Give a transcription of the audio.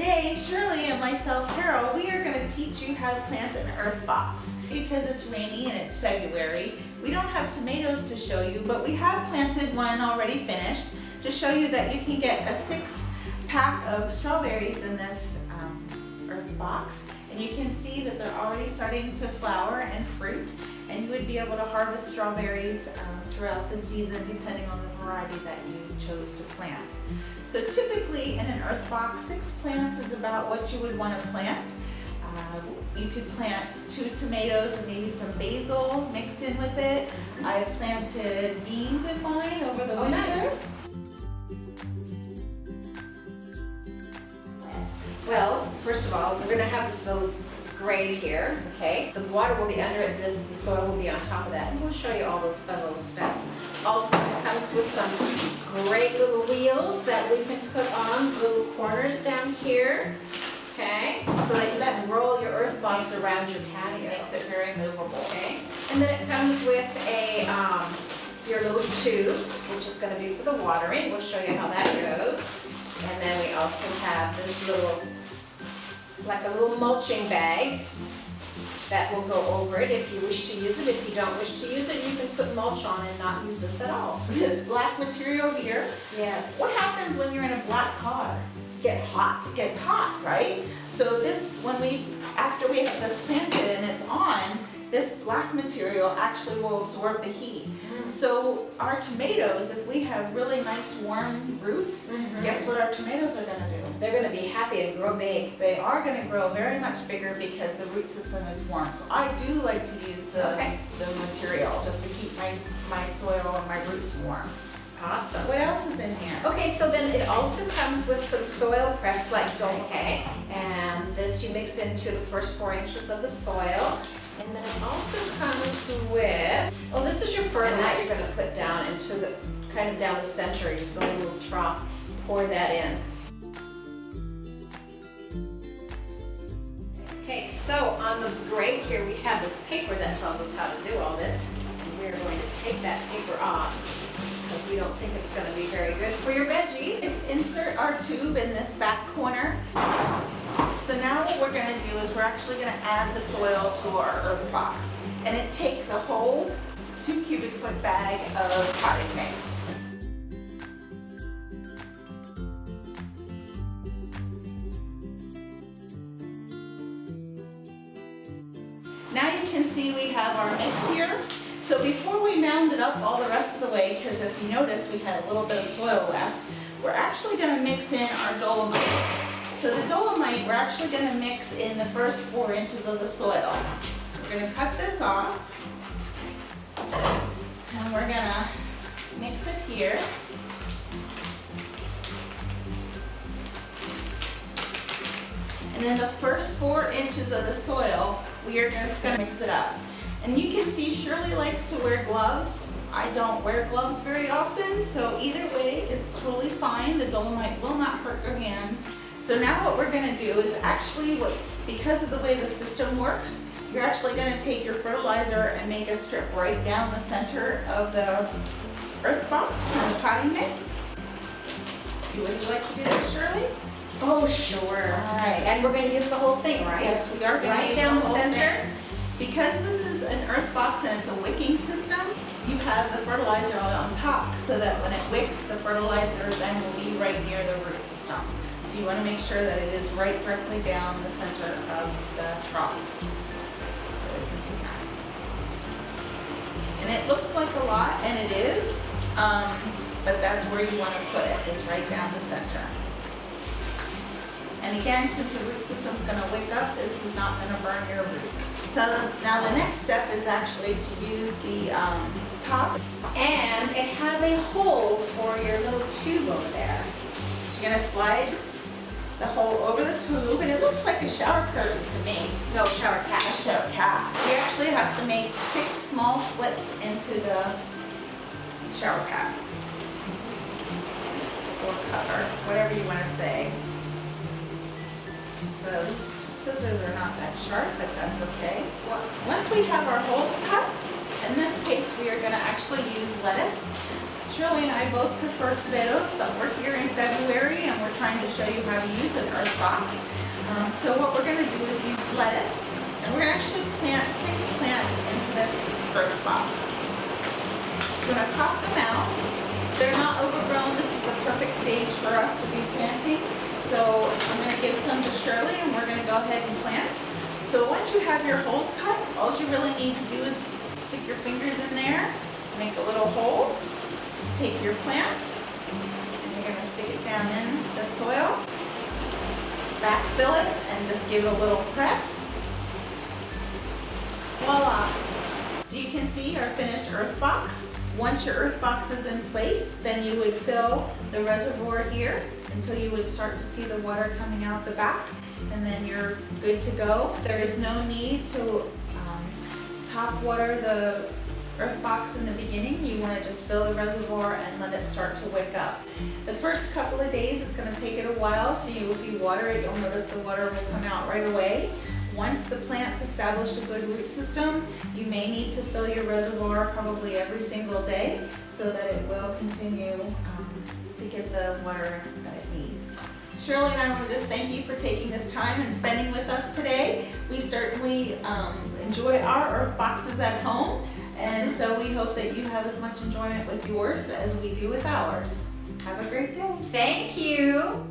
Today, Shirley and myself, Carol, we are going to teach you how to plant an earth box. Because it's rainy and it's February, we don't have tomatoes to show you, but we have planted one already finished to show you that you can get a 6-pack of strawberries in this earth box. And you can see that they're already starting to flower and fruit, and you would be able to harvest strawberries throughout the season depending on the variety that you chose to plant. So typically in an earth box, 6 plants is about what you would want to plant. You could plant 2 tomatoes and maybe some basil mixed in with it. I've planted beans in mine over the winter. Nice. Well, first of all, we're going to have this little grate here, okay? The water will be under it, the soil will be on top of that, and we'll show you all those fun little steps. Also, it comes with some great little wheels that we can put on little corners down here, okay? So that you can roll your earth box around your patio. Makes it very movable. Okay? And then it comes with a your little tube, which is going to be for the watering. We'll show you how that goes. And then we also have this little, like a little mulching bag that will go over it if you wish to use it. If you don't wish to use it, you can put mulch on and not use this at all. This black material here, Yes. what happens when you're in a black car? Get hot. It gets hot, right? So this, after we have this planted and it's on, this black material actually will absorb the heat. So our tomatoes, if we have really nice warm roots, guess what our tomatoes are going to do? They're going to be happy and grow big. They are going to grow very much bigger because the root system is warm. So I do like to use the material just to keep my soil and my roots warm. Awesome. What else is in here? Okay, so then it also comes with some soil preps like Donkey, and this you mix into the first 4 inches of the soil. And then it also comes with, oh, this is your fertilizer that you're going to put down into the, kind of down the center, your little trough, pour that in. Okay, so on the break here we have this paper that tells us how to do all this. And we're going to take that paper off because we don't think it's going to be very good for your veggies. Insert our tube in this back corner. So now what we're going to do is we're actually going to add the soil to our earth box. And it takes a whole 2 cubic foot bag of potting mix. Now you can see we have our mix here. So before we mound it up all the rest of the way, because if you notice we had a little bit of soil left, we're actually going to mix in our dolomite. So the dolomite, we're actually going to mix in the first 4 inches of the soil. So we're going to cut this off, and we're going to mix it here. And then the first 4 inches of the soil, we are just going to mix it up. And you can see Shirley likes to wear gloves. I don't wear gloves very often, so either way it's totally fine. The dolomite will not hurt your hands. So now what we're going to do is actually, because of the way the system works, you're actually going to take your fertilizer and make a strip right down the center of the earth box and the potting mix. Would you like to do that, Shirley? Oh, sure. All right. And we're going to use the whole thing, right? Yes, we are going to Right use down the whole center. thing. Because this is an earth box and it's a wicking system, you have the fertilizer on top so that when it wicks, the fertilizer then will be right near the root system. So you want to make sure that it is right directly down the center of the trough. And it looks like a lot, and it is, but that's where you want to put it, is right down the center. And again, since the root system is going to wick up, this is not going to burn your roots. So now the next step is actually to use the top. And it has a hole for your little tube over there. So you're going to slide the hole over the tube, and it looks like a shower curtain to me. No, shower cap. A shower cap. You actually have to make 6 small slits into the shower cap. Or cover, whatever you want to say. So these scissors are not that sharp, but that's okay. Once we have our holes cut In this case, we are gonna actually use lettuce. Shirley and I both prefer tomatoes, but we're here in February and we're trying to show you how to use an earth box. So what we're gonna do is use lettuce, and we're gonna actually plant 6 plants into this earth box. So we're gonna pop them out. They're not overgrown. This is the perfect stage for us to be planting. So I'm gonna give some to Shirley and we're gonna go ahead and plant. So once you have your holes cut, all you really need to do is stick your fingers in there, make a little hole, take your plant, and you're gonna stick it down in the soil, backfill it, and just give it a little press. Voila! So you can see our finished earth box. Once your earth box is in place, then you would fill the reservoir here until you would start to see the water coming out the back, and then you're good to go. There is no need to top water the earth box in the beginning. You want to just fill the reservoir and let it start to wake up. The first couple of days, it's going to take it a while, so if you water it, you'll notice the water will come out right away. Once the plant's established a good root system, you may need to fill your reservoir probably every single day so that it will continue to get the water that it needs. Shirley and I want to just thank you for taking this time and spending with us today. We certainly enjoy our earth boxes at home, and so we hope that you have as much enjoyment with yours as we do with ours. Have a great day. Thank you.